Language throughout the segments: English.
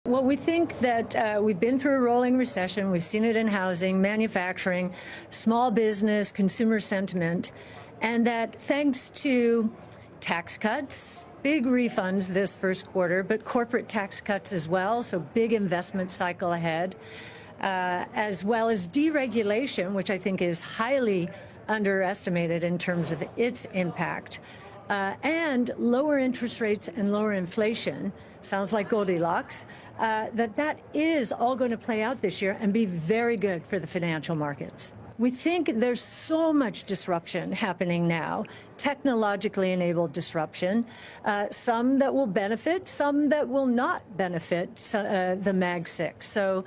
Well, we think that we've been through a rolling recession. We've seen it in housing, manufacturing, small business, consumer sentiment, and that thanks to tax cuts, big refunds this first quarter, but corporate tax cuts as well, so big investment cycle ahead, as well as deregulation, which I think is highly underestimated in terms of its impact, and lower interest rates and lower inflation, sounds like Goldilocks, that is all going to play out this year and be very good for the financial markets. We think there's so much disruption happening now, technologically enabled disruption, some that will benefit, some that will not benefit the Mag 6. So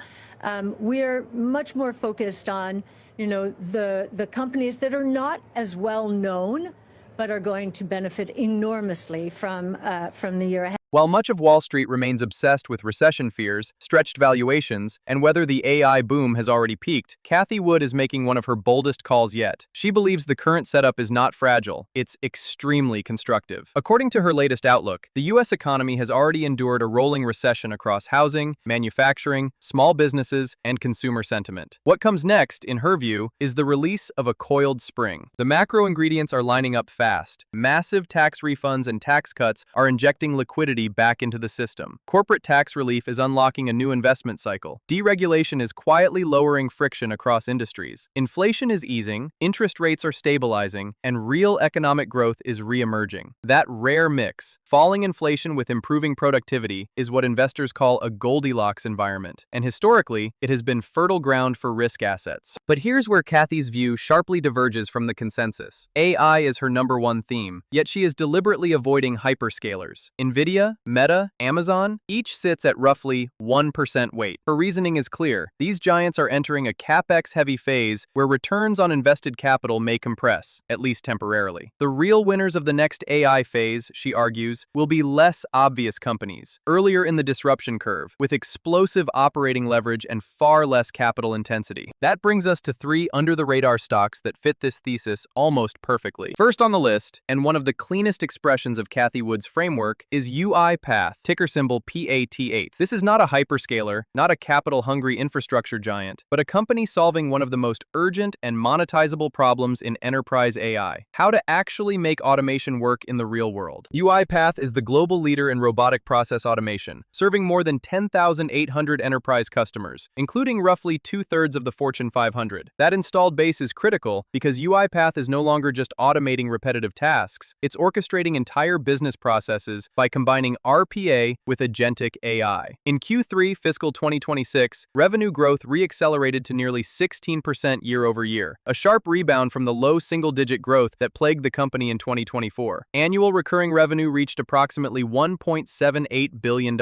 we're much more focused on, the companies that are not as well known, but are going to benefit enormously from the year ahead. While much of Wall Street remains obsessed with recession fears, stretched valuations, and whether the AI boom has already peaked, Cathie Wood is making one of her boldest calls yet. She believes the current setup is not fragile, it's extremely constructive. According to her latest outlook, the U.S. economy has already endured a rolling recession across housing, manufacturing, small businesses, and consumer sentiment. What comes next, in her view, is the release of a coiled spring. The macro ingredients are lining up fast. Massive tax refunds and tax cuts are injecting liquidity back into the system. Corporate tax relief is unlocking a new investment cycle. Deregulation is quietly lowering friction across industries. Inflation is easing, interest rates are stabilizing, and real economic growth is re-emerging. That rare mix, falling inflation with improving productivity, is what investors call a Goldilocks environment, and historically, it has been fertile ground for risk assets. But here's where Cathie's view sharply diverges from the consensus. AI is her #1 theme, yet she is deliberately avoiding hyperscalers. Nvidia, Meta, Amazon, each sits at roughly 1% weight. Her reasoning is clear. These giants are entering a capex-heavy phase where returns on invested capital may compress, at least temporarily. The real winners of the next AI phase, she argues, will be less obvious companies, earlier in the disruption curve, with explosive operating leverage and far less capital intensity. That brings us to 3 under-the-radar stocks that fit this thesis almost perfectly. First on the list, and one of the cleanest expressions of Cathie Wood's framework, is UiPath, ticker symbol PAT8. This is not a hyperscaler, not a capital-hungry infrastructure giant, but a company solving one of the most urgent and monetizable problems in enterprise AI: how to actually make automation work in the real world. UiPath is the global leader in robotic process automation, serving more than 10,800 enterprise customers, including roughly 2/3 of the Fortune 500. That installed base is critical because UiPath is no longer just automating repetitive tasks, it's orchestrating entire business processes by combining RPA with agentic AI. In Q3 fiscal 2026, revenue growth re-accelerated to nearly 16% year-over-year, a sharp rebound from the low single-digit growth that plagued the company in 2024. Annual recurring revenue reached approximately $1.78 billion,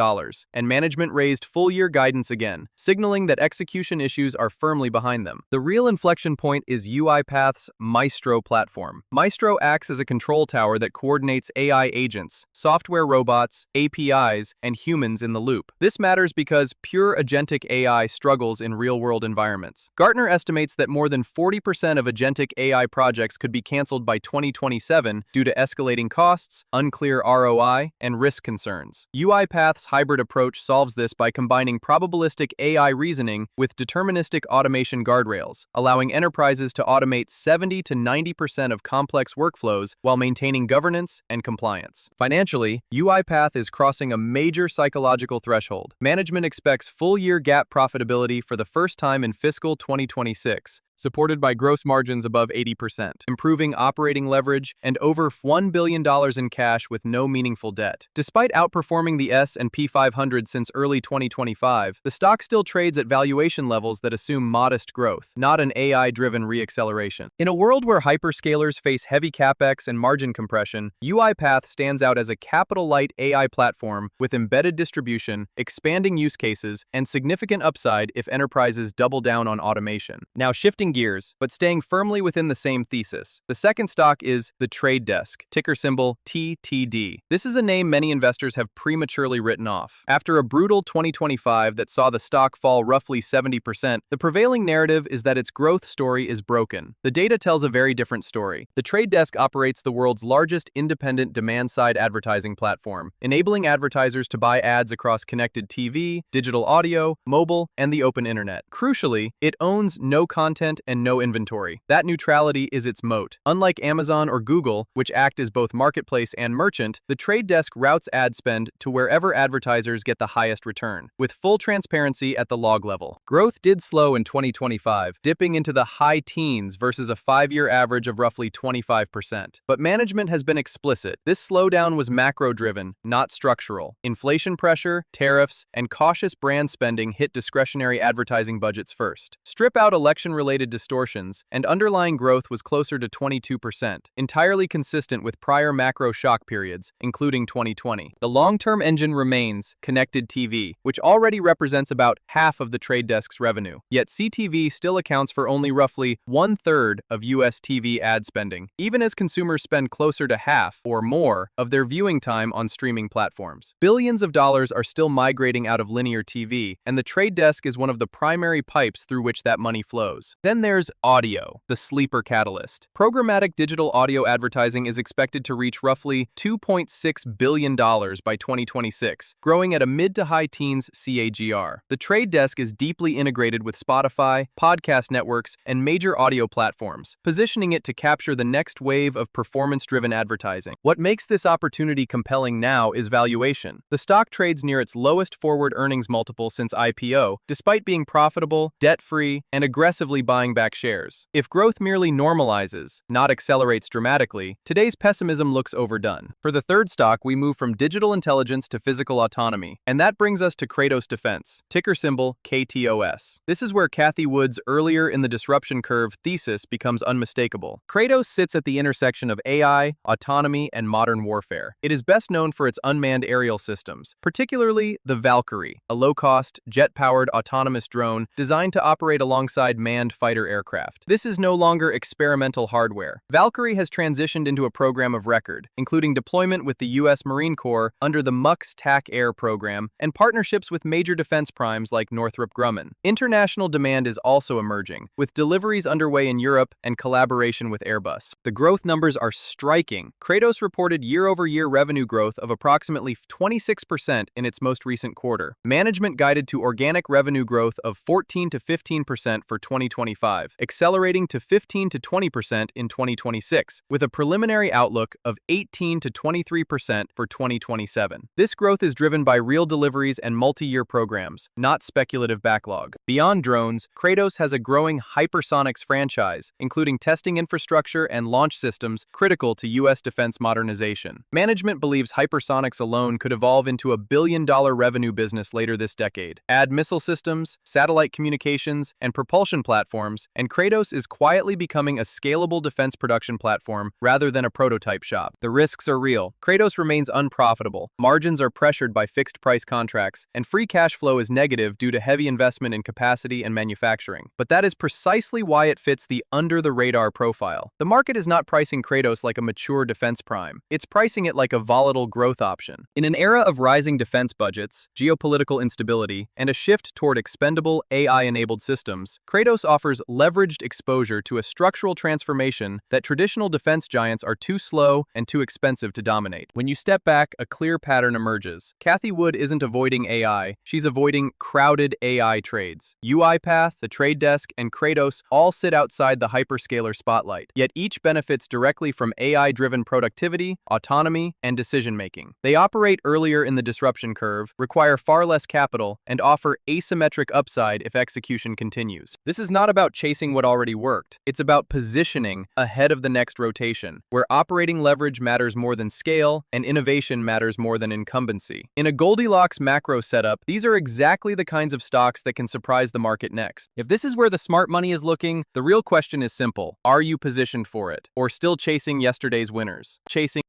and management raised full-year guidance again, signaling that execution issues are firmly behind them. The real inflection point is UiPath's Maestro platform. Maestro acts as a control tower that coordinates AI agents, software robots, APIs, and humans in the loop. This matters because pure agentic AI struggles in real-world environments. Gartner estimates that more than 40% of agentic AI projects could be canceled by 2027 due to escalating costs, unclear ROI, and risk concerns. UiPath's hybrid approach solves this by combining probabilistic AI reasoning with deterministic automation guardrails, allowing enterprises to automate 70 to 90% of complex workflows while maintaining governance and compliance. Financially, UiPath is crossing a major psychological threshold. Management expects full-year GAAP profitability for the first time in fiscal 2026, supported by gross margins above 80%, improving operating leverage, and over $1 billion in cash with no meaningful debt. Despite outperforming the S&P 500 since early 2025, the stock still trades at valuation levels that assume modest growth, not an AI-driven re-acceleration. In a world where hyperscalers face heavy capex and margin compression, UiPath stands out as a capital-light AI platform with embedded distribution, expanding use cases, and significant upside if enterprises double down on automation. Now, shifting Shifting gears, but staying firmly within the same thesis. The second stock is The Trade Desk, ticker symbol TTD. This is a name many investors have prematurely written off. After a brutal 2025 that saw the stock fall roughly 70%, the prevailing narrative is that its growth story is broken. The data tells a very different story. The Trade Desk operates the world's largest independent demand-side advertising platform, enabling advertisers to buy ads across connected TV, digital audio, mobile, and the open internet. Crucially, it owns no content and no inventory. That neutrality is its moat. Unlike Amazon or Google, which act as both marketplace and merchant, the Trade Desk routes ad spend to wherever advertisers get the highest return, with full transparency at the log level. Growth did slow in 2025, dipping into the high teens versus a 5-year average of roughly 25%. But management has been explicit. This slowdown was macro-driven, not structural. Inflation pressure, tariffs, and cautious brand spending hit discretionary advertising budgets first. Strip out election-related distortions, and underlying growth was closer to 22%, entirely consistent with prior macro shock periods, including 2020. The long-term engine remains connected TV, which already represents about half of the Trade Desk's revenue. Yet CTV still accounts for only roughly 1/3 of US TV ad spending, even as consumers spend closer to half or more of their viewing time on streaming platforms. Billions of dollars are still migrating out of linear TV, and the Trade Desk is one of the primary pipes through which that money flows. Then there's audio, the sleeper catalyst. Programmatic digital audio advertising is expected to reach roughly $2.6 billion by 2026, growing at a mid to high teens CAGR. The Trade Desk is deeply integrated with Spotify, podcast networks, and major audio platforms, positioning it to capture the next wave of performance-driven advertising. What makes this opportunity compelling now is valuation. The stock trades near its lowest forward earnings multiple since IPO, despite being profitable, debt-free, and aggressively buying back shares. If growth merely normalizes, not accelerates dramatically, today's pessimism looks overdone. For the third stock, we move from digital intelligence to physical autonomy, and that brings us to Kratos Defense, ticker symbol KTOS. This is where Cathie Wood's earlier in the disruption curve thesis becomes unmistakable. Kratos sits at the intersection of AI, autonomy, and modern warfare. It is best known for its unmanned aerial systems, particularly the Valkyrie, a low-cost, jet-powered autonomous drone designed to operate alongside manned fighter aircraft. This is no longer experimental hardware. Valkyrie has transitioned into a program of record, including deployment with the U.S. Marine Corps under the MUX TAC Air program and partnerships with major defense primes like Northrop Grumman. International demand is also emerging, with deliveries underway in Europe and collaboration with Airbus. The growth numbers are striking. Kratos reported year-over-year revenue growth of approximately 26% in its most recent quarter. Management guided to organic revenue growth of 14 to 15% for 2025, accelerating to 15 to 20% in 2026, with a preliminary outlook of 18 to 23% for 2027. This growth is driven by real deliveries and multi-year programs, not speculative backlog. Beyond drones, Kratos has a growing hypersonics franchise, including testing infrastructure and launch systems critical to U.S. defense modernization. Management believes hypersonics alone could evolve into a billion-dollar revenue business later this decade. Add missile systems, satellite communications, and propulsion platforms, and Kratos is quietly becoming a scalable defense production platform rather than a prototype shop. The risks are real. Kratos remains unprofitable, margins are pressured by fixed-price contracts, and free cash flow is negative due to heavy investment in capacity and manufacturing. But that is precisely why it fits the under-the-radar profile. The market is not pricing Kratos like a mature defense prime. It's pricing it like a volatile growth option. In an era of rising defense budgets, geopolitical instability, and a shift toward expendable AI-enabled systems, Kratos offers leveraged exposure to a structural transformation that traditional defense giants are too slow and too expensive to dominate. When you step back, a clear pattern emerges. Cathie Wood isn't avoiding AI, she's avoiding crowded AI trades. UiPath, the Trade Desk, and Kratos all sit outside the hyperscaler spotlight, yet each benefits directly from AI-driven productivity, autonomy, and decision-making. They operate earlier in the disruption curve, require far less capital, and offer asymmetric upside if execution continues. This is not about chasing what already worked. It's about positioning ahead of the next rotation, where operating leverage matters more than scale and innovation matters more than incumbency. In a Goldilocks macro setup, these are exactly the kinds of stocks that can surprise the market next. If this is where the smart money is looking, the real question is simple. Are you positioned for it? Or still chasing yesterday's winners? Chasing